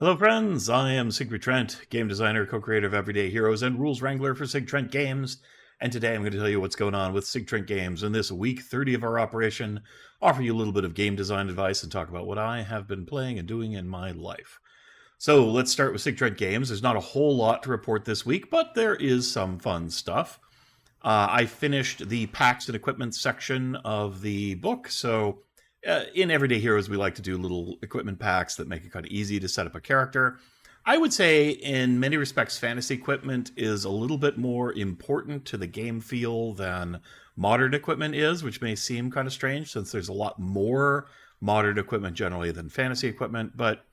Hello, friends. I am Sigby Trent, game designer, co-creator of Everyday Heroes, and rules wrangler for Sig Trent Games. And today I'm going to tell you what's going on with Sig Trent Games in this week 30 of our operation, offer you a little bit of game design advice, and talk about what I have been playing and doing in my life. So let's start with Sig Trent Games. There's not a whole lot to report this week, but there is some fun stuff. I finished the packs and equipment section of the book, so in Everyday Heroes, we like to do little equipment packs that make it kind of easy to set up a character. I would say, in many respects, fantasy equipment is a little bit more important to the game feel than modern equipment is, which may seem kind of strange since there's a lot more modern equipment generally than fantasy equipment. But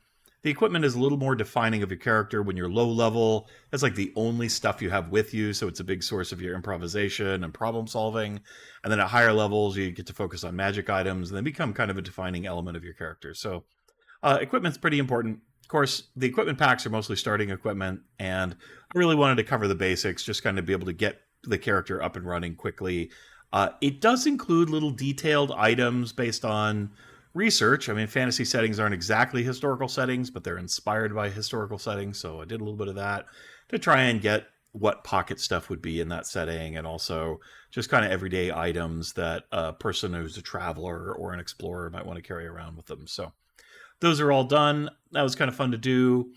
the equipment is a little more defining of your character. When you're low level, that's like the only stuff you have with you, so it's a big source of your improvisation and problem solving. And then at higher levels, you get to focus on magic items, and they become kind of a defining element of your character. So equipment's pretty important. Of course, the equipment packs are mostly starting equipment, and I really wanted to cover the basics, just kind of be able to get the character up and running quickly. It does include little detailed items based on research. I mean, fantasy settings aren't exactly historical settings, but they're inspired by historical settings. So I did a little bit of that to try and get what pocket stuff would be in that setting, and also just kind of everyday items that a person who's a traveler or an explorer might want to carry around with them. So those are all done. That was kind of fun to do.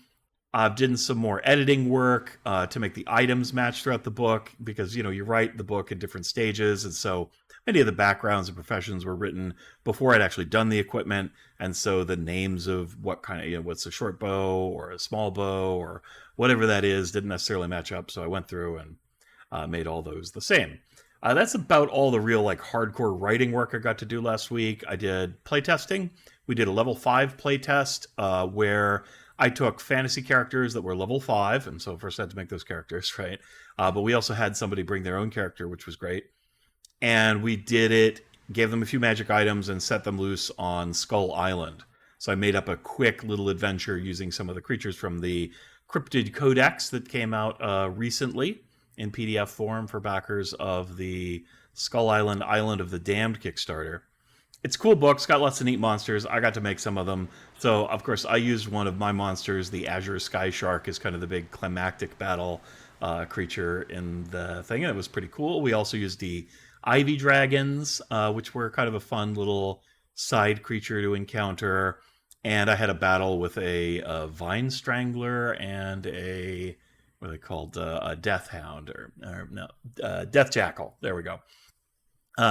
I've done some more editing work to make the items match throughout the book, because, you write the book in different stages. And so many of the backgrounds and professions were written before I'd actually done the equipment. And so the names of what kind of, what's a short bow or a small bow or whatever that is didn't necessarily match up. So I went through and made all those the same. That's about all the real hardcore writing work I got to do last week. I did playtesting. We did a level 5 playtest where I took fantasy characters that were level 5, and so first I had to make those characters, right? But we also had somebody bring their own character, which was great. And we did it, gave them a few magic items, and set them loose on Skull Island. So I made up a quick little adventure using some of the creatures from the Cryptid Codex that came out recently in PDF form for backers of the Skull Island Island of the Damned Kickstarter. It's a cool book. It's got lots of neat monsters. I got to make some of them. So, of course, I used one of my monsters. The Azure Sky Shark is kind of the big climactic battle creature in the thing, and it was pretty cool. We also used the Ivy Dragons, which were kind of a fun little side creature to encounter. And I had a battle with a Vine Strangler and what are they called? A Death Hound, Death Jackal. There we go.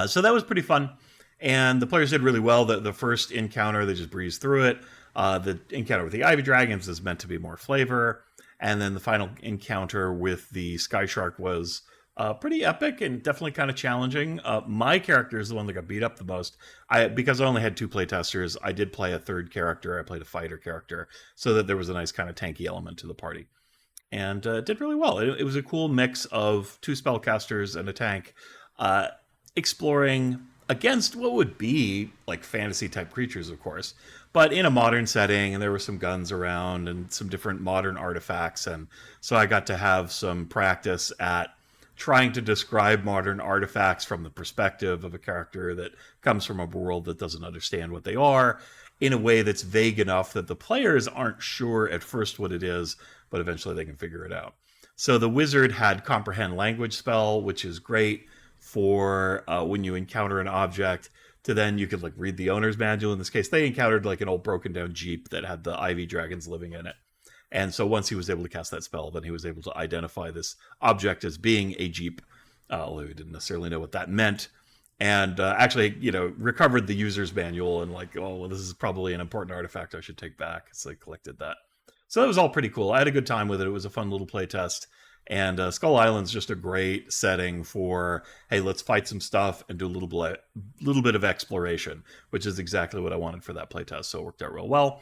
So that was pretty fun. And the players did really well. The first encounter, they just breezed through it. The encounter with the Ivy Dragons is meant to be more flavor. And then the final encounter with the Sky Shark was pretty epic and definitely kind of challenging. My character is the one that got beat up the most. Because I only had 2 playtesters, I did play a third character. I played a fighter character, so that there was a nice kind of tanky element to the party. And did really well. It was a cool mix of 2 spellcasters and a tank, exploring against what would be fantasy type creatures, of course, but in a modern setting. And there were some guns around and some different modern artifacts. And so I got to have some practice at trying to describe modern artifacts from the perspective of a character that comes from a world that doesn't understand what they are, in a way that's vague enough that the players aren't sure at first what it is, but eventually they can figure it out. So the wizard had comprehend language spell, which is great for when you encounter an object, to then you could read the owner's manual. In this case, they encountered an old broken down Jeep that had the Ivy Dragons living in it. And so once he was able to cast that spell, then he was able to identify this object as being a Jeep, although he didn't necessarily know what that meant. And actually, recovered the user's manual and this is probably an important artifact I should take back. So they collected that. So that was all pretty cool. I had a good time with it. It was a fun little play test. And Skull Island's just a great setting for, hey, let's fight some stuff and do a little bit of exploration, which is exactly what I wanted for that playtest. So it worked out real well.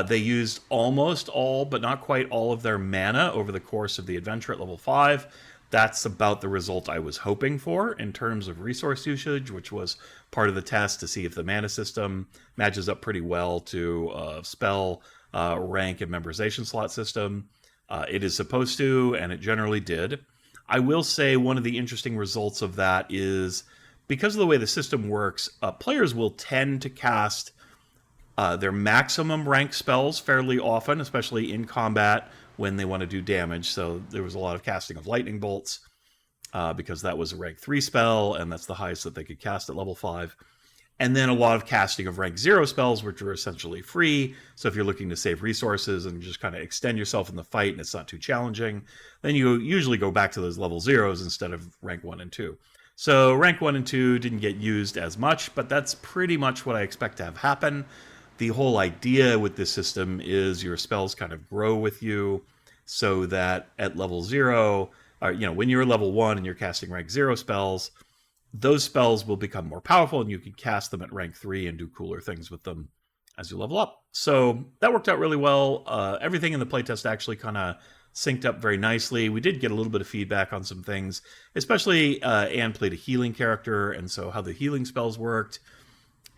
They used almost all, but not quite all, of their mana over the course of the adventure at level 5. That's about the result I was hoping for in terms of resource usage, which was part of the test to see if the mana system matches up pretty well to spell rank and memorization slot system. It is supposed to, and it generally did. I will say one of the interesting results of that is, because of the way the system works, players will tend to cast their maximum rank spells fairly often, especially in combat when they want to do damage. So there was a lot of casting of lightning bolts because that was a rank 3 spell, and that's the highest that they could cast at level 5. And then a lot of casting of rank 0 spells, which are essentially free. So if you're looking to save resources and just kind of extend yourself in the fight and it's not too challenging, then you usually go back to those level 0s instead of rank 1 and 2. So rank 1 and 2 didn't get used as much, but that's pretty much what I expect to have happen. The whole idea with this system is your spells kind of grow with you so that at level 0, or, when you're level 1 and you're casting rank 0 spells, those spells will become more powerful and you can cast them at rank 3 and do cooler things with them as you level up. So that worked out really well. Everything in the playtest actually kind of synced up very nicely. We did get a little bit of feedback on some things, especially Anne played a healing character, and so how the healing spells worked.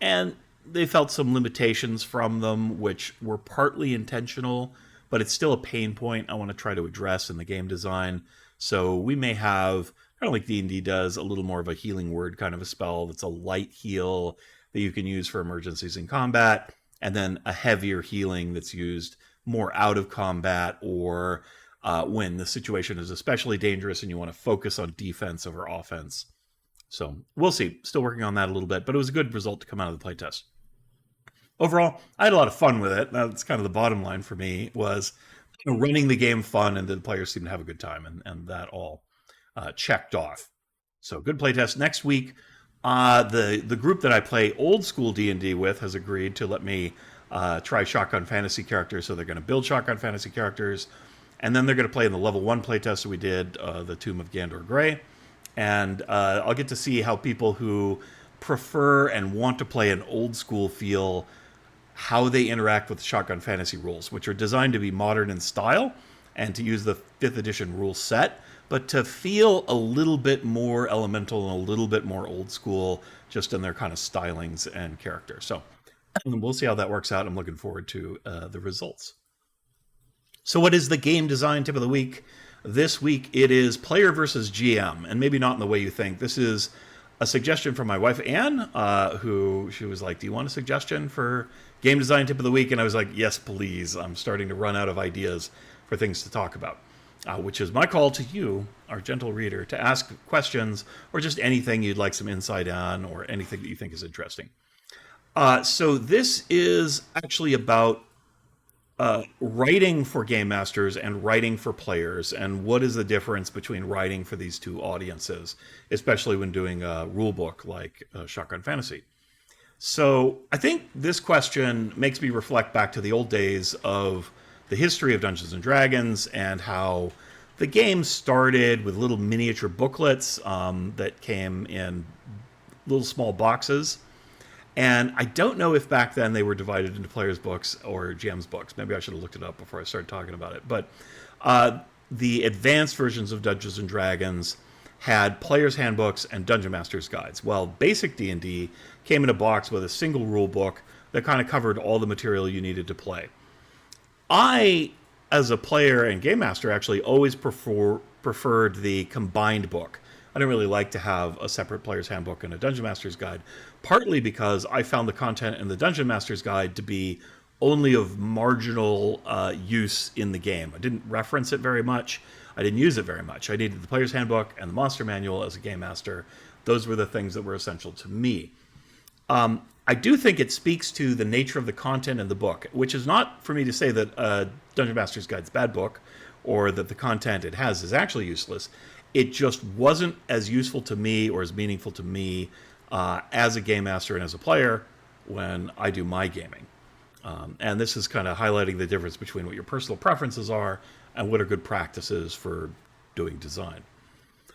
And they felt some limitations from them, which were partly intentional, but it's still a pain point I want to try to address in the game design. So we may have, kind of like D&D does, a little more of a healing word kind of a spell that's a light heal that you can use for emergencies in combat, and then a heavier healing that's used more out of combat or when the situation is especially dangerous and you want to focus on defense over offense. So we'll see. Still working on that a little bit, but it was a good result to come out of the playtest. Overall, I had a lot of fun with it. That's kind of the bottom line for me, was running the game fun, and the players seemed to have a good time, and that all checked off. So good playtest. Next week, the group that I play old school D&D with has agreed to let me try Shotgun Fantasy characters. So they're going to build Shotgun Fantasy characters, and then they're going to play in the level 1 playtest that we did, the Tomb of Gandor Grey. And I'll get to see how people who prefer and want to play an old school feel, how they interact with Shotgun Fantasy rules, which are designed to be modern in style and to use the 5th edition rule set, but to feel a little bit more elemental and a little bit more old school just in their kind of stylings and character. So we'll see how that works out. I'm looking forward to the results. So what is the game design tip of the week? This week it is player versus GM, and maybe not in the way you think. This is a suggestion from my wife, Anne, who she was like, do you want a suggestion for game design tip of the week? And I was like, yes, please. I'm starting to run out of ideas for things to talk about, which is my call to you, our gentle reader, to ask questions or just anything you'd like some insight on or anything that you think is interesting. So this is actually about writing for game masters and writing for players, and what is the difference between writing for these two audiences, especially when doing a rule book like Shotgun Fantasy. So I think this question makes me reflect back to the old days of the history of Dungeons and Dragons and how the game started with little miniature booklets that came in little small boxes. And I don't know if back then they were divided into players' books or GM's books. Maybe I should have looked it up before I started talking about it. But the advanced versions of Dungeons and Dragons had players' handbooks and dungeon masters' guides. Well, basic D&D came in a box with a single rule book that kind of covered all the material you needed to play. I, as a player and game master, actually always preferred the combined book. I don't really like to have a separate player's handbook and a dungeon master's guide, partly because I found the content in the dungeon master's guide to be only of marginal use in the game. I didn't reference it very much. I didn't use it very much. I needed the player's handbook and the monster manual as a game master. Those were the things that were essential to me. I do think it speaks to the nature of the content in the book, which is not for me to say that Dungeon Master's Guide's a bad book or that the content it has is actually useless. It just wasn't as useful to me or as meaningful to me as a game master and as a player when I do my gaming. And this is kind of highlighting the difference between what your personal preferences are and what are good practices for doing design.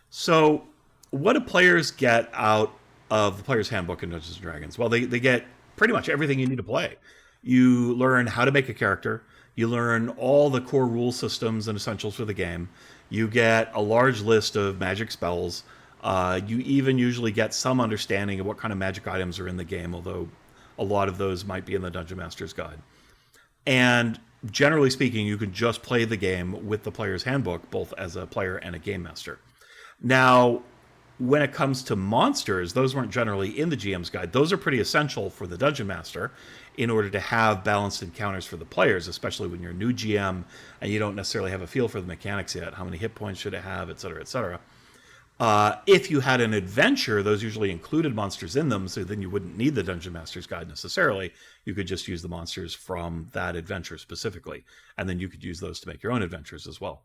So what do players get out of the Player's Handbook in Dungeons & Dragons? Well, they get pretty much everything you need to play. You learn how to make a character. You learn all the core rule systems and essentials for the game. You get a large list of magic spells. You even usually get some understanding of what kind of magic items are in the game, although a lot of those might be in the Dungeon Master's Guide. And generally speaking, you can just play the game with the Player's Handbook, both as a player and a game master. Now, when it comes to monsters, those weren't generally in the GM's guide. Those are pretty essential for the Dungeon Master in order to have balanced encounters for the players, especially when you're a new GM and you don't necessarily have a feel for the mechanics yet. How many hit points should it have, et cetera, et cetera. If you had an adventure, those usually included monsters in them, so then you wouldn't need the Dungeon Master's Guide necessarily. You could just use the monsters from that adventure specifically, and then you could use those to make your own adventures as well.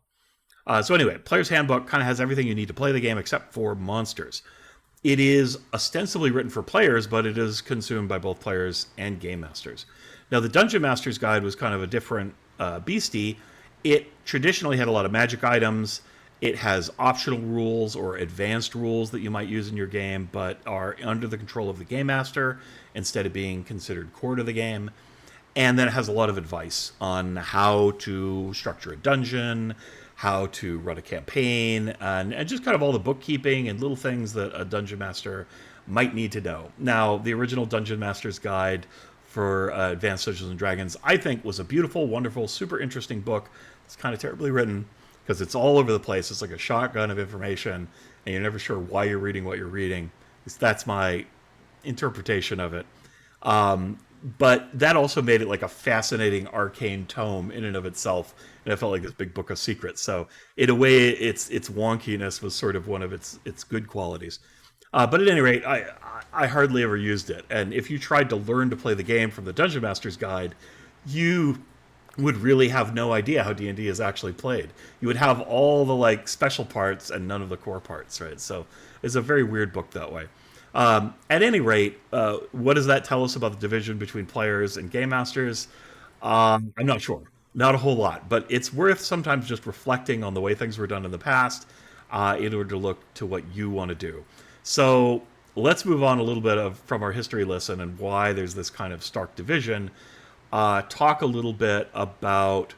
So anyway, Player's Handbook kind of has everything you need to play the game except for monsters. It is ostensibly written for players, but it is consumed by both players and game masters. Now, the Dungeon Master's Guide was kind of a different beastie. It traditionally had a lot of magic items. It has optional rules or advanced rules that you might use in your game, but are under the control of the game master instead of being considered core to the game. And then it has a lot of advice on how to structure a dungeon, how to run a campaign, and just kind of all the bookkeeping and little things that a dungeon master might need to know. Now, the original Dungeon Master's Guide for Advanced Dungeons and Dragons, I think, was a beautiful, wonderful, super interesting book. It's kind of terribly written because it's all over the place. It's like a shotgun of information, and you're never sure why you're reading what you're reading. That's my interpretation of it. But that also made it like a fascinating arcane tome in and of itself, and it felt like this big book of secrets. So in a way, its wonkiness was sort of one of its good qualities. But at any rate, I hardly ever used it. And if you tried to learn to play the game from the Dungeon Master's Guide, you would really have no idea how D&D is actually played. You would have all the like special parts and none of the core parts, right? So it's a very weird book that way. At any rate, what does that tell us about the division between players and game masters? I'm not sure. Not a whole lot, but it's worth sometimes just reflecting on the way things were done in the past in order to look to what you want to do. So let's move on a little bit from our history lesson and why there's this kind of stark division. Talk a little bit about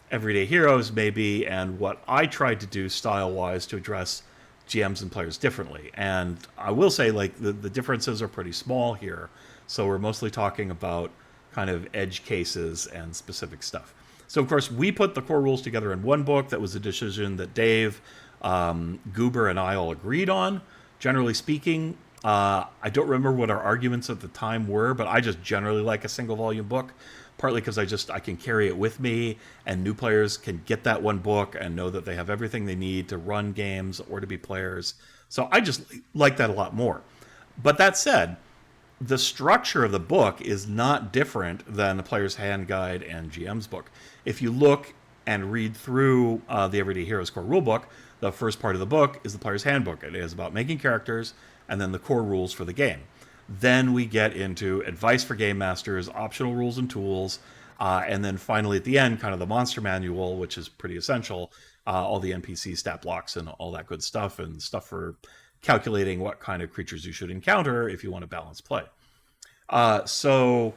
Everyday Heroes maybe and what I tried to do style-wise to address GMs and players differently. And I will say, like, the differences are pretty small here. So we're mostly talking about kind of edge cases and specific stuff. So, of course, we put the core rules together in one book. That was a decision that Dave, Goober, and I all agreed on. Generally speaking, I don't remember what our arguments at the time were, but I just generally like a single volume book. Partly because I can carry it with me, and new players can get that one book and know that they have everything they need to run games or to be players. So I just like that a lot more. But that said, the structure of the book is not different than the Player's Hand Guide and GM's book. If you look and read through the Everyday Heroes core rulebook, the first part of the book is the Player's Handbook. It is about making characters and then the core rules for the game. Then we get into advice for game masters, optional rules and tools, and then finally at the end, kind of the monster manual, which is pretty essential, all the NPC stat blocks and all that good stuff, and stuff for calculating what kind of creatures you should encounter if you want to balance play. So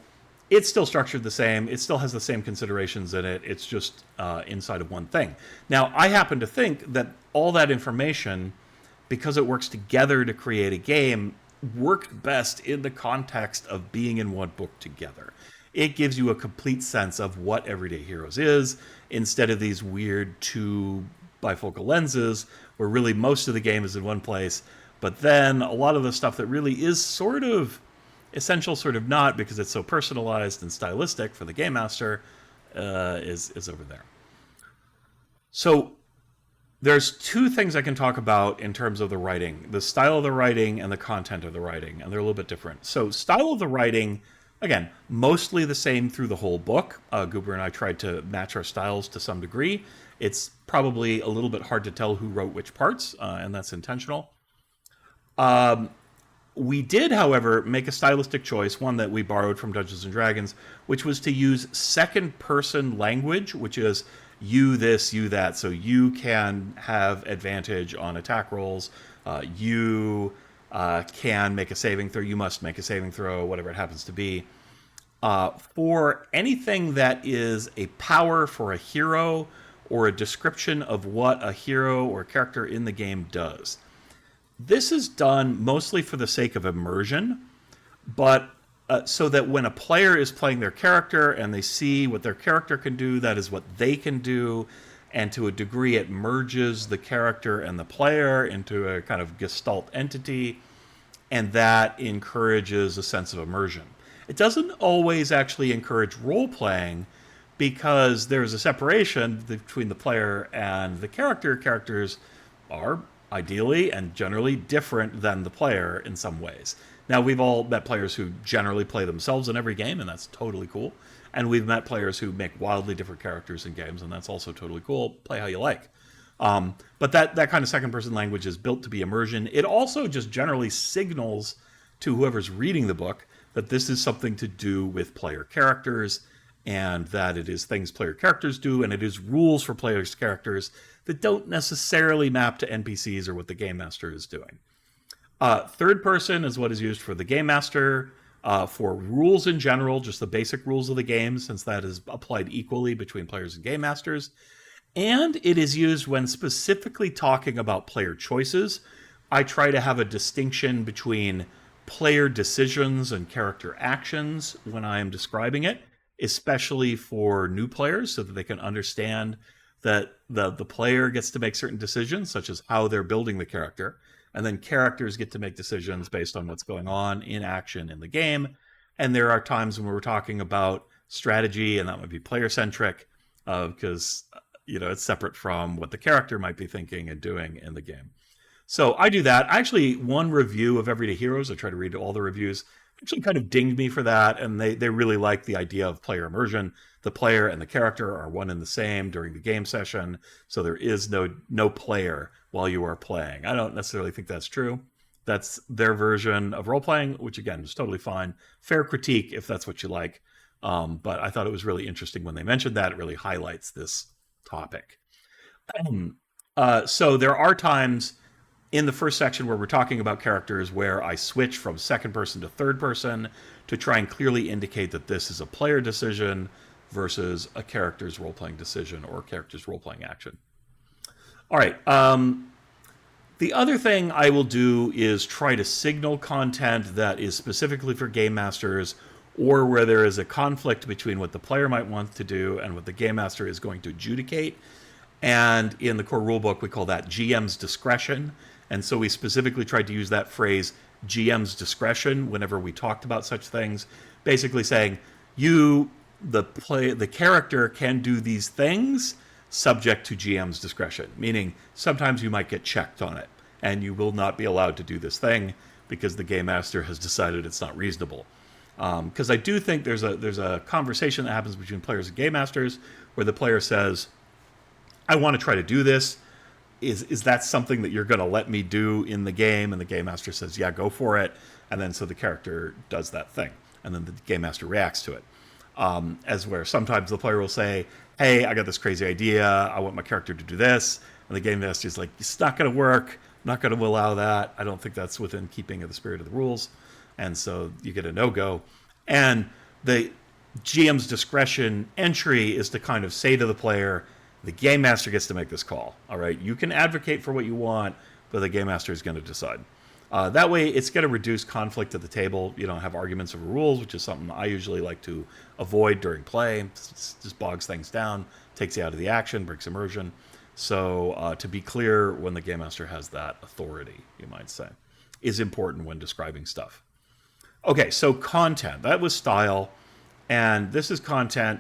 it's still structured the same. It still has the same considerations in it. It's just inside of one thing. Now, I happen to think that all that information, because it works together to create a game, worked best in the context of being in one book together. It gives you a complete sense of what Everyday Heroes is, instead of these weird two bifocal lenses where really most of the game is in one place, but then a lot of the stuff that really is sort of essential, sort of not, because it's so personalized and stylistic for the game master, is over there. So there's two things I can talk about in terms of the writing: the style of the writing and the content of the writing, and they're a little bit different. So style of the writing, again, mostly the same through the whole book. Goober and I tried to match our styles to some degree. It's probably a little bit hard to tell who wrote which parts, and that's intentional. We did, however, make a stylistic choice, one that we borrowed from Dungeons & Dragons, which was to use second-person language, which is you this, you that. So you can have advantage on attack rolls. You can make a saving throw. You must make a saving throw, whatever it happens to be. For anything that is a power for a hero or a description of what a hero or character in the game does. This is done mostly for the sake of immersion, but so that when a player is playing their character and they see what their character can do, that is what they can do. and to a degree it merges the character and the player into a kind of gestalt entity, and that encourages a sense of immersion. It doesn't always actually encourage role playing because there's a separation between the player and the character. Characters are ideally and generally different than the player in some ways. Now, we've all met players who generally play themselves in every game, and that's totally cool. And we've met players who make wildly different characters in games, and that's also totally cool. Play how you like. But that kind of second-person language is built to be immersion. It also just generally signals to whoever's reading the book that this is something to do with player characters, and that it is things player characters do, and it is rules for players' characters that don't necessarily map to NPCs or what the game master is doing. Third person is what is used for the game master, for rules in general, just the basic rules of the game, since that is applied equally between players and game masters. And it is used when specifically talking about player choices. I try to have a distinction between player decisions and character actions when I am describing it, especially for new players, so that they can understand that the player gets to make certain decisions, such as how they're building the character, and then characters get to make decisions based on what's going on in action in the game. And there are times when we're talking about strategy, and that might be player-centric, because it's separate from what the character might be thinking and doing in the game. So I do that. Actually, one review of Everyday Heroes, I try to read all the reviews, actually kind of dinged me for that, and they really like the idea of player immersion. The player and the character are one and the same during the game session, so there is no player while you are playing. I don't necessarily think that's true. That's their version of role-playing, which again is totally fine. Fair critique if that's what you like. But I thought it was really interesting when they mentioned that. It really highlights this topic. So there are times in the first section where we're talking about characters where I switch from second person to third person to try and clearly indicate that this is a player decision versus a character's role-playing decision or character's role-playing action. All right. The other thing I will do is try to signal content that is specifically for game masters, or where there is a conflict between what the player might want to do and what the game master is going to adjudicate. And in the core rulebook, we call that GM's discretion. And so we specifically tried to use that phrase, GM's discretion, whenever we talked about such things, basically saying, the character can do these things subject to GM's discretion, meaning sometimes you might get checked on it, and you will not be allowed to do this thing because the game master has decided it's not reasonable. Because I do think there's a conversation that happens between players and game masters where the player says, I want to try to do this. Is that something that you're going to let me do in the game? And the game master says, yeah, go for it. And then so the character does that thing. And then the game master reacts to it. As where sometimes the player will say, hey, I got this crazy idea. I want my character to do this. And the game master is like, it's not going to work. I'm not going to allow that. I don't think that's within keeping of the spirit of the rules. And so you get a no-go. And the GM's discretion entry is to kind of say to the player, the game master gets to make this call. All right, you can advocate for what you want, but the game master is going to decide. That way, it's going to reduce conflict at the table. You don't have arguments over rules, which is something I usually like to avoid during play. It just bogs things down, takes you out of the action, breaks immersion. So to be clear when the game master has that authority, you might say, is important when describing stuff. Okay, so content. That was style, and this is content.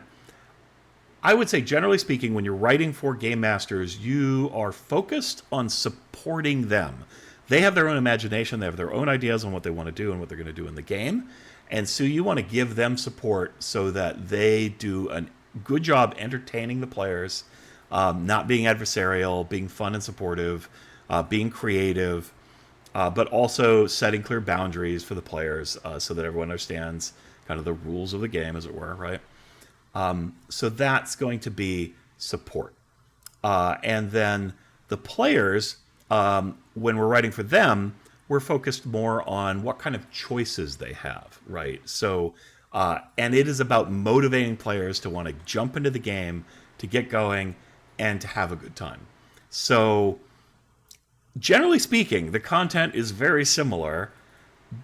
I would say, generally speaking, when you're writing for game masters, you are focused on supporting them. They have their own imagination. They have their own ideas on what they want to do and what they're going to do in the game. And so you want to give them support so that they do a good job entertaining the players, not being adversarial, being fun and supportive, being creative, but also setting clear boundaries for the players so that everyone understands kind of the rules of the game, as it were, right? So that's going to be support. And then the players, when we're writing for them, we're focused more on what kind of choices they have, right? So, and it is about motivating players to want to jump into the game, to get going, and to have a good time. So, generally speaking, the content is very similar,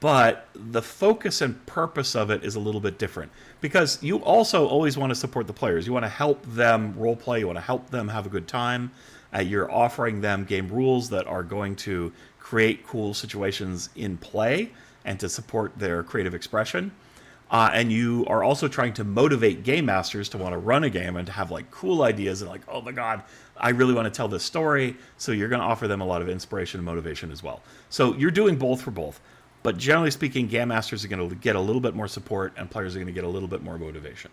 but the focus and purpose of it is a little bit different because you also always want to support the players. You want to help them role play. You want to help them have a good time. You're offering them game rules that are going to create cool situations in play and to support their creative expression. And you are also trying to motivate game masters to want to run a game and to have like cool ideas and like, oh my God, I really want to tell this story. So you're going to offer them a lot of inspiration and motivation as well. So you're doing both for both. But generally speaking, game masters are going to get a little bit more support and players are going to get a little bit more motivation.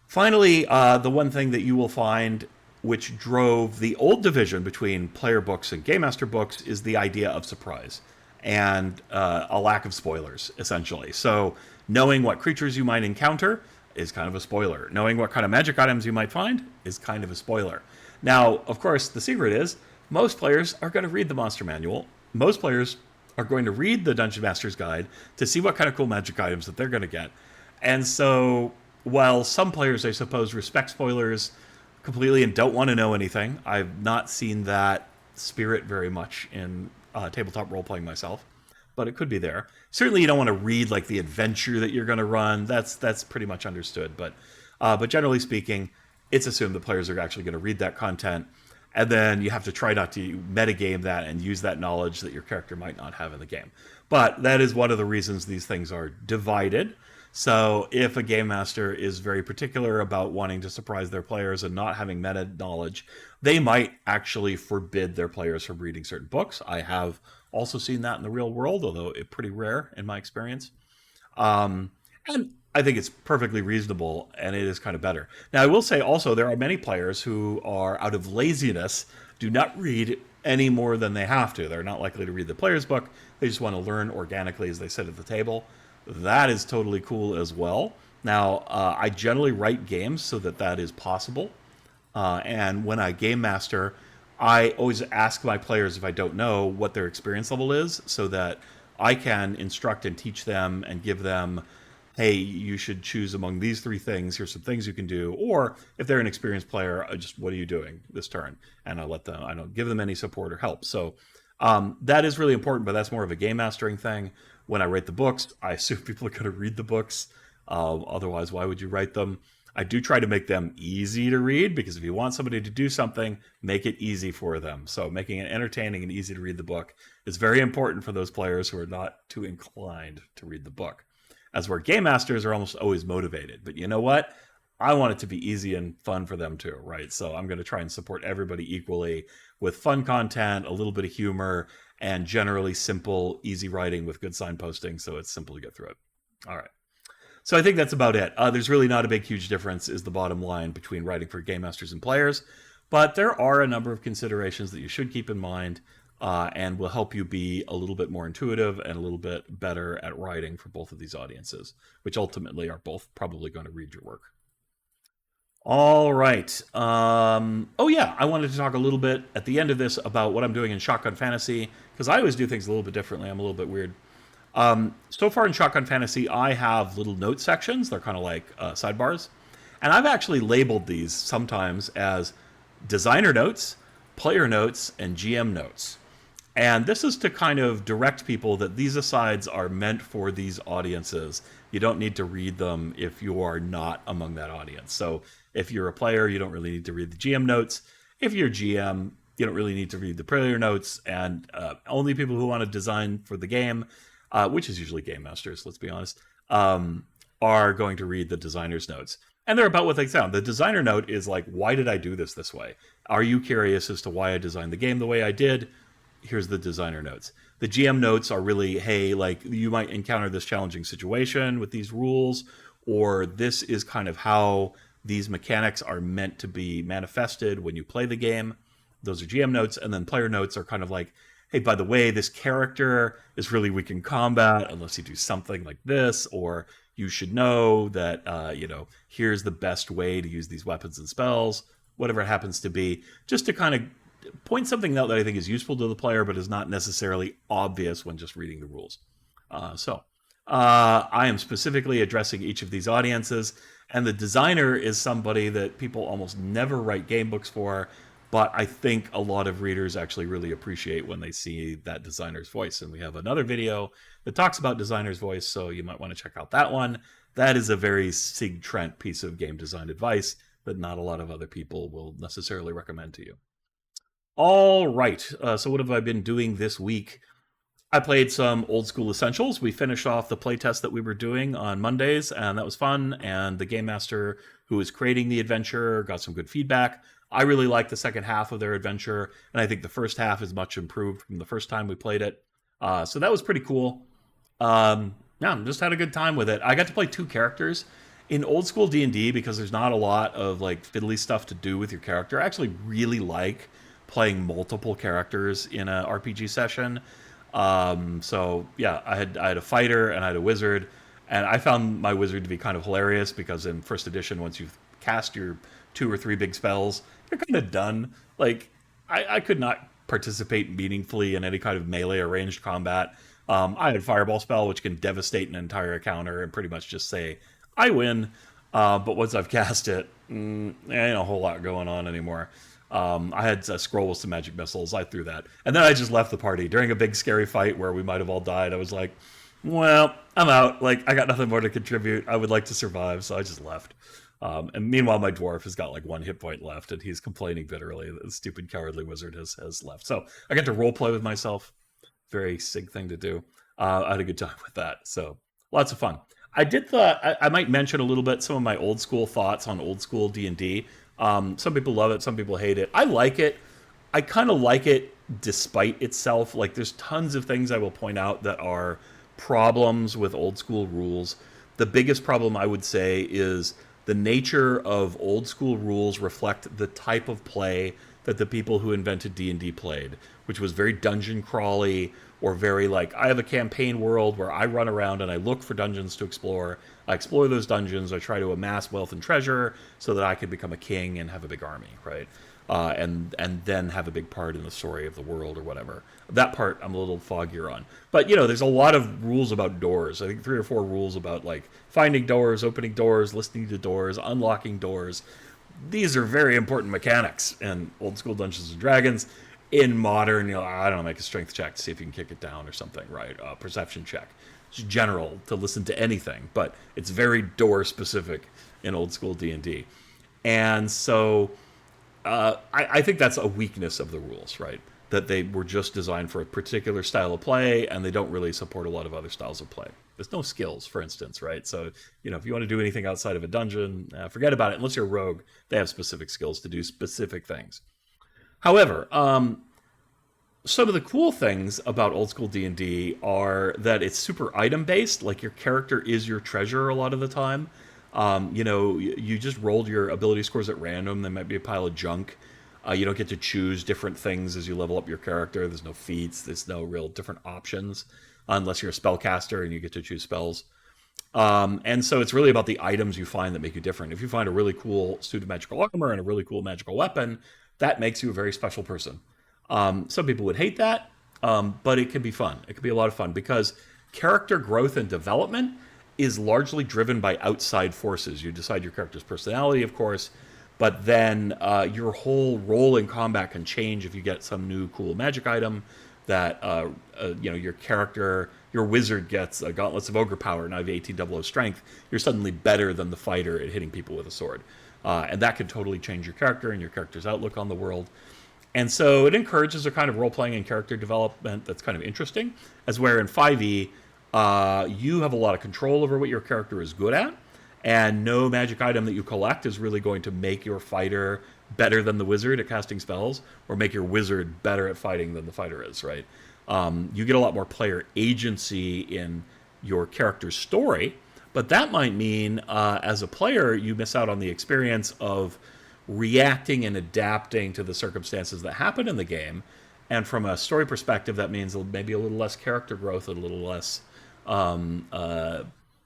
Finally, the one thing that you will find which drove the old division between player books and game master books is the idea of surprise and a lack of spoilers, essentially. So knowing what creatures you might encounter is kind of a spoiler. Knowing what kind of magic items you might find is kind of a spoiler. Now, of course, the secret is most players are going to read the monster manual. Most players are going to read the Dungeon Master's Guide to see what kind of cool magic items that they're going to get. And so while some players, I suppose, respect spoilers completely and don't want to know anything, I've not seen that spirit very much in tabletop role-playing myself, but it could be there. Certainly you don't want to read like the adventure that you're going to run. That's pretty much understood. But generally speaking, it's assumed that players are actually going to read that content. And then you have to try not to metagame that and use that knowledge that your character might not have in the game. But that is one of the reasons these things are divided. So if a game master is very particular about wanting to surprise their players and not having meta knowledge, they might actually forbid their players from reading certain books. I have also seen that in the real world, although it's pretty rare in my experience. And I think it's perfectly reasonable, and it is kind of better. Now, I will say also there are many players who are, out of laziness, do not read any more than they have to. They're not likely to read the player's book. They just want to learn organically as they sit at the table. That is totally cool as well. Now, I generally write games so that that is possible. And when I game master, I always ask my players, if I don't know, what their experience level is so that I can instruct and teach them and give them, hey, you should choose among these three things. Here's some things you can do. Or if they're an experienced player, just what are you doing this turn? And I don't give them any support or help. So that is really important, but that's more of a game mastering thing. When I write the books, I assume people are going to read the books. Otherwise, why would you write them? I do try to make them easy to read, because if you want somebody to do something, make it easy for them. So making it entertaining and easy to read the book is very important for those players who are not too inclined to read the book. As where game masters are almost always motivated. But you know what? I want it to be easy and fun for them too, right? So I'm going to try and support everybody equally with fun content, a little bit of humor, and generally simple, easy writing with good signposting, so it's simple to get through it. All right. So I think that's about it. There's really not a big, huge difference is the bottom line between writing for game masters and players, but there are a number of considerations that you should keep in mind and will help you be a little bit more intuitive and a little bit better at writing for both of these audiences, which ultimately are both probably going to read your work. All right. Oh, yeah. I wanted to talk a little bit at the end of this about what I'm doing in Shotgun Fantasy, because I always do things a little bit differently. I'm a little bit weird. So far in Shotgun Fantasy, I have little note sections. They're kind of like sidebars. And I've actually labeled these sometimes as designer notes, player notes, and GM notes. And this is to kind of direct people that these asides are meant for these audiences. You don't need to read them if you are not among that audience. So if you're a player, you don't really need to read the GM notes. If you're GM, you don't really need to read the player notes. And only people who want to design for the game, which is usually game masters, let's be honest, are going to read the designer's notes. And they're about what they sound. The designer note is like, why did I do this way? Are you curious as to why I designed the game the way I did? Here's the designer notes. The GM notes are really, hey, like you might encounter this challenging situation with these rules, or this is kind of how these mechanics are meant to be manifested when you play the game. Those are GM notes. And then player notes are kind of like, hey, by the way, this character is really weak in combat unless you do something like this, or you should know that, here's the best way to use these weapons and spells, whatever it happens to be, just to kind of point something out that I think is useful to the player, but is not necessarily obvious when just reading the rules. I am specifically addressing each of these audiences, and the designer is somebody that people almost never write game books for, but I think a lot of readers actually really appreciate when they see that designer's voice. And we have another video that talks about designer's voice, so you might want to check out that one. That is a very Sig Trent piece of game design advice that not a lot of other people will necessarily recommend to you. All right, so what have I been doing this week? I played some Old School Essentials. We finished off the playtest that we were doing on Mondays, and that was fun. And the game master who was creating the adventure got some good feedback. I really liked the second half of their adventure, and I think the first half is much improved from the first time we played it. So that was pretty cool. Yeah, just had a good time with it. I got to play 2 characters. In old school D&D, because there's not a lot of like fiddly stuff to do with your character, I actually really like playing multiple characters in a RPG session. So yeah, I had a fighter and I had a wizard, and I found my wizard to be kind of hilarious because in first edition, once you've cast your 2 or 3 big spells, you're kind of done. Like I could not participate meaningfully in any kind of melee or ranged combat. I had fireball spell, which can devastate an entire encounter and pretty much just say I win. But once I've cast it, ain't a whole lot going on anymore. I had a scroll with some magic missiles. I threw that. And then I just left the party. During a big scary fight where we might have all died, I was like, well, I'm out. Like, I got nothing more to contribute. I would like to survive, so I just left. And meanwhile, my dwarf has got like 1 hit point left, and he's complaining bitterly that the stupid cowardly wizard has left. So I got to role play with myself. Very Sig thing to do. I had a good time with that. So lots of fun. I might mention a little bit some of my old school thoughts on old school D&D. Some people love it, some people hate it. I like it. I kind of like it despite itself. Like there's tons of things I will point out that are problems with old school rules. The biggest problem I would say is the nature of old school rules reflect the type of play that the people who invented D&D played, which was very dungeon crawly or very like, I have a campaign world where I run around and I look for dungeons to explore. I explore those dungeons. I try to amass wealth and treasure so that I can become a king and have a big army, right? And then have a big part in the story of the world or whatever. That part I'm a little foggier on. But, there's a lot of rules about doors. I think 3 or 4 rules about, like, finding doors, opening doors, listening to doors, unlocking doors. These are very important mechanics in old school Dungeons and Dragons. In modern, I don't know, make a strength check to see if you can kick it down or something, right? Perception check. It's general to listen to anything, but it's very door specific in old school D&D. And so I think that's a weakness of the rules, right? That they were just designed for a particular style of play, and they don't really support a lot of other styles of play. There's no skills, for instance, right? So, if you want to do anything outside of a dungeon, forget about it. Unless you're a rogue, they have specific skills to do specific things. However, some of the cool things about old school D&D are that it's super item based. Like your character is your treasure a lot of the time. You just rolled your ability scores at random. There might be a pile of junk. You don't get to choose different things as you level up your character. There's no feats. There's no real different options unless you're a spellcaster and you get to choose spells. And so it's really about the items you find that make you different. If you find a really cool suit of magical armor and a really cool magical weapon, that makes you a very special person. Some people would hate that, but it can be fun. It can be a lot of fun because character growth and development is largely driven by outside forces. You decide your character's personality, of course, but then your whole role in combat can change if you get some new cool magic item that, your character, your wizard gets gauntlets of ogre power, now you have 1800 strength. You're suddenly better than the fighter at hitting people with a sword. And that can totally change your character and your character's outlook on the world. And so it encourages a kind of role-playing and character development that's kind of interesting, as where in 5e, you have a lot of control over what your character is good at, and no magic item that you collect is really going to make your fighter better than the wizard at casting spells, or make your wizard better at fighting than the fighter is, right? You get a lot more player agency in your character's story, but that might mean, as a player, you miss out on the experience of reacting and adapting to the circumstances that happen in the game. And from a story perspective, that means maybe a little less character growth and a little less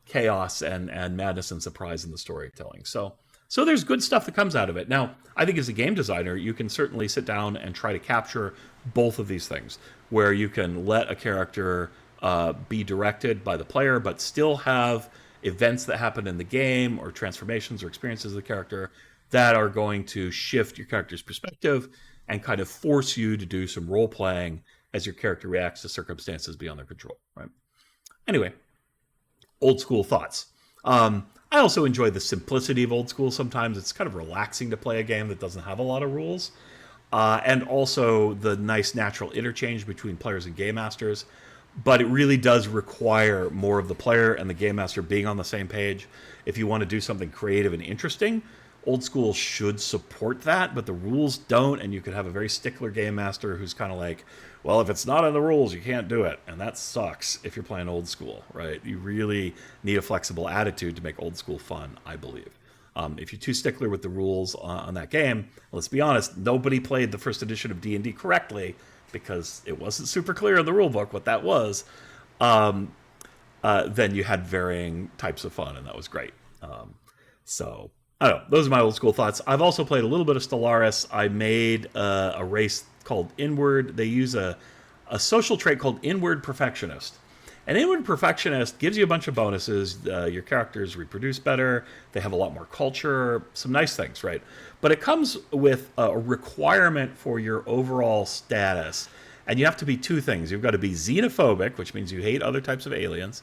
chaos and madness and surprise in the storytelling. So there's good stuff that comes out of it. Now, I think as a game designer, you can certainly sit down and try to capture both of these things, where you can let a character be directed by the player, but still have events that happen in the game or transformations or experiences of the character that are going to shift your character's perspective and kind of force you to do some role playing as your character reacts to circumstances beyond their control, right? Anyway, old school thoughts. I also enjoy the simplicity of old school sometimes. It's kind of relaxing to play a game that doesn't have a lot of rules. And also the nice natural interchange between players and game masters. But it really does require more of the player and the game master being on the same page. If you want to do something creative and interesting, old school should support that, but the rules don't, and you could have a very stickler game master who's kind of like, well, if it's not in the rules, you can't do it. And that sucks if you're playing old school, right? You really need a flexible attitude to make old school fun, I believe. If you're too stickler with the rules on that game, let's be honest, nobody played the first edition of D&D correctly because it wasn't super clear in the rule book what that was. Then you had varying types of fun, and that was great. So I don't know. Those are my old school thoughts. I've also played a little bit of Stellaris. I made a race called Inward. They use a social trait called Inward Perfectionist. An Inward Perfectionist gives you a bunch of bonuses. Your characters reproduce better. They have a lot more culture. Some nice things, right? But it comes with a requirement for your overall status. And you have to be two things. You've got to be xenophobic, which means you hate other types of aliens.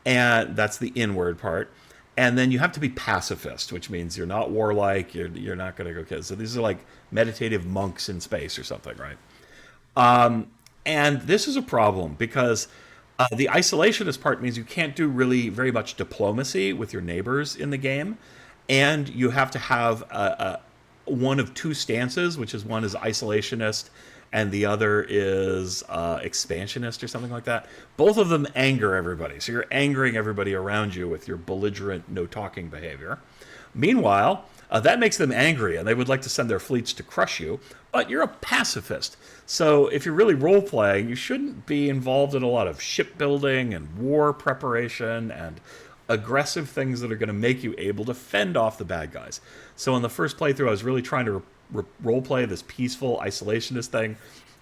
And that's the inward part. And then you have to be pacifist, which means you're not warlike. You're not going to go kill. So these are like meditative monks in space or something, right? And this is a problem because the isolationist part means you can't do really very much diplomacy with your neighbors in the game. And you have to have one of two stances, which is one is isolationist and the other is expansionist or something like that. Both of them anger everybody. So you're angering everybody around you with your belligerent, no-talking behavior. Meanwhile, that makes them angry, and they would like to send their fleets to crush you, but you're a pacifist. So if you're really role-playing, you shouldn't be involved in a lot of shipbuilding and war preparation and aggressive things that are going to make you able to fend off the bad guys. So in the first playthrough, I was really trying to role-play this peaceful isolationist thing,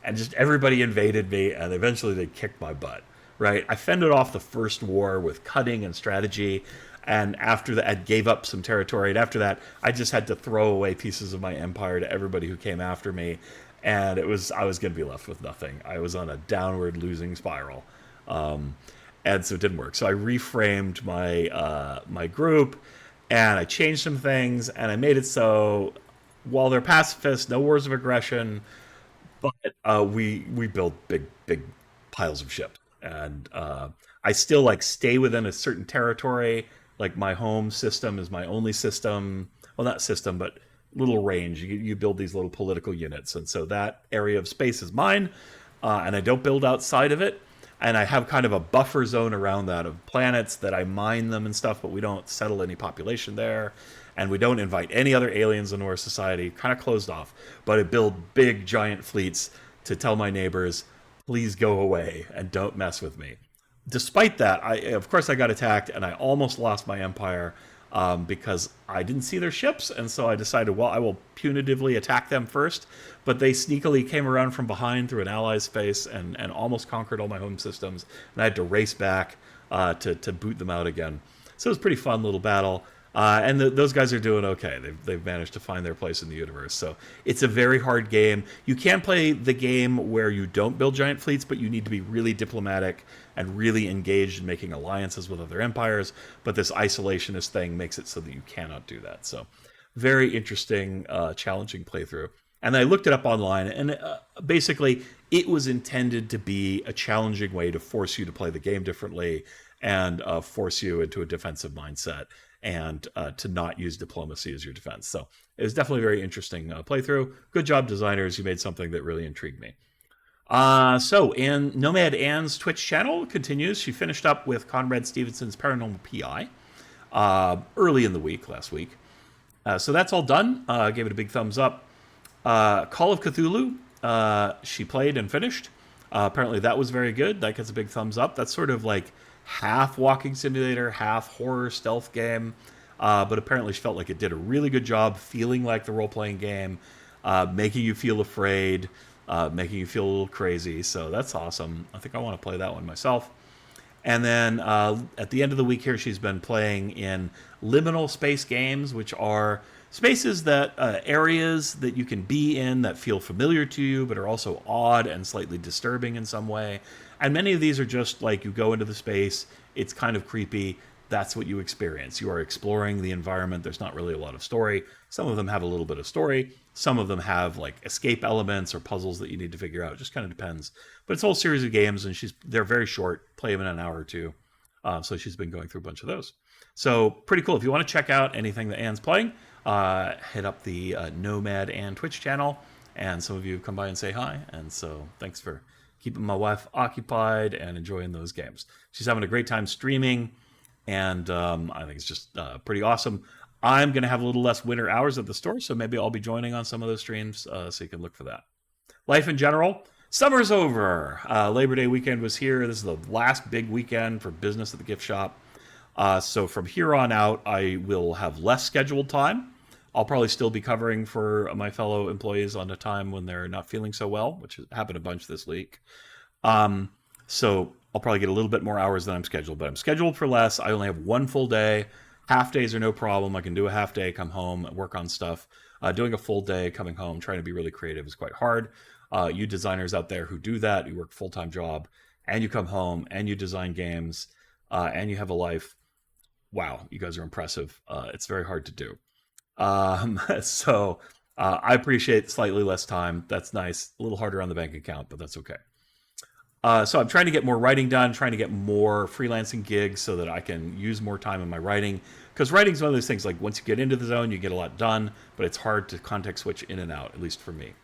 and just everybody invaded me, and eventually they kicked my butt, right? I fended off the first war with cutting and strategy, and after that, I gave up some territory, and after that, I just had to throw away pieces of my empire to everybody who came after me, and I was going to be left with nothing. I was on a downward losing spiral, and so it didn't work. So I reframed my group, and I changed some things, and I made it so while they're pacifists, no wars of aggression, but we build big piles of ships, and I still like stay within a certain territory. Like my home system is my only system. Well, not system, but little range. You build these little political units, and so that area of space is mine, and I don't build outside of it. And I have kind of a buffer zone around that of planets that I mine them and stuff, but we don't settle any population there. And we don't invite any other aliens into our society, kind of closed off. But I build big, giant fleets to tell my neighbors, please go away and don't mess with me. Despite that, of course I got attacked, and I almost lost my empire because I didn't see their ships. And so I decided, well, I will punitively attack them first. But they sneakily came around from behind through an ally's space and almost conquered all my home systems. And I had to race back to boot them out again. So it was a pretty fun little battle. And those guys are doing okay. They've managed to find their place in the universe. So it's a very hard game. You can play the game where you don't build giant fleets, but you need to be really diplomatic and really engaged in making alliances with other empires. But this isolationist thing makes it so that you cannot do that. So very interesting, challenging playthrough. And I looked it up online, and basically it was intended to be a challenging way to force you to play the game differently and force you into a defensive mindset and to not use diplomacy as your defense. So it was definitely a very interesting playthrough. Good job, designers. You made something that really intrigued me. So Nomad Anne's Twitch channel continues. She finished up with Conrad Stevenson's Paranormal PI early in the week, last week. So that's all done. Gave it a big thumbs up. Call of Cthulhu, she played and finished. Apparently that was very good. That gets a big thumbs up. That's sort of like half walking simulator, half horror stealth game. But apparently she felt like it did a really good job feeling like the role-playing game, making you feel afraid, making you feel a little crazy. So that's awesome. I think I want to play that one myself. And then at the end of the week here, she's been playing in liminal space games, which are Spaces that areas that you can be in that feel familiar to you, but are also odd and slightly disturbing in some way. And many of these are just like you go into the space, it's kind of creepy. That's what you experience. You are exploring the environment. There's not really a lot of story. Some of them have a little bit of story. Some of them have like escape elements or puzzles that you need to figure out. It just kind of depends. But it's a whole series of games, and they're very short. Play them in an hour or two. So she's been going through a bunch of those. So pretty cool. If you want to check out anything that Anne's playing, hit up the Nomad Anne Twitch channel. And some of you have come by and say hi. And so thanks for keeping my wife occupied and enjoying those games. She's having a great time streaming, and I think it's just pretty awesome. I'm going to have a little less winter hours at the store, so maybe I'll be joining on some of those streams, so you can look for that. Life in general. Summer's over. Labor Day weekend was here. This is the last big weekend for business at the gift shop. So from here on out, I will have less scheduled time. I'll probably still be covering for my fellow employees on a time when they're not feeling so well, which happened a bunch this week. So I'll probably get a little bit more hours than I'm scheduled, but I'm scheduled for less. I only have one full day. Half days are no problem. I can do a half day, come home, work on stuff. Doing a full day, coming home, trying to be really creative is quite hard. You designers out there who do that, you work a full-time job, and you come home, and you design games, and you have a life. Wow, you guys are impressive. It's very hard to do. So I appreciate slightly less time. That's nice. A little harder on the bank account, but that's okay. So I'm trying to get more writing done, trying to get more freelancing gigs so that I can use more time in my writing. Because writing is one of those things, like once you get into the zone, you get a lot done, but it's hard to context switch in and out, at least for me.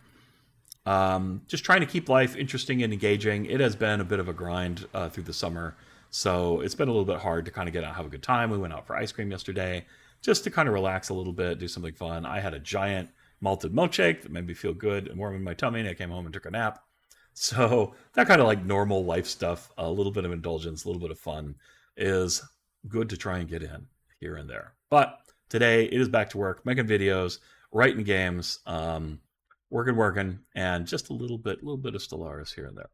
Just trying to keep life interesting and engaging. It has been a bit of a grind through the summer, so it's been a little bit hard to kind of get out and have a good time. We went out for ice cream yesterday just to kind of relax a little bit, do something fun. I had a giant malted milkshake that made me feel good and warm in my tummy, and I came home and took a nap. So that kind of like normal life stuff, a little bit of indulgence, a little bit of fun is good to try and get in here and there. But today it is back to work, making videos, writing games, working, and just a little bit of Stellaris here and there.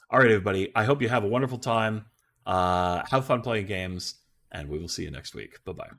All right, everybody. I hope you have a wonderful time. Have fun playing games, and we will see you next week. Bye-bye.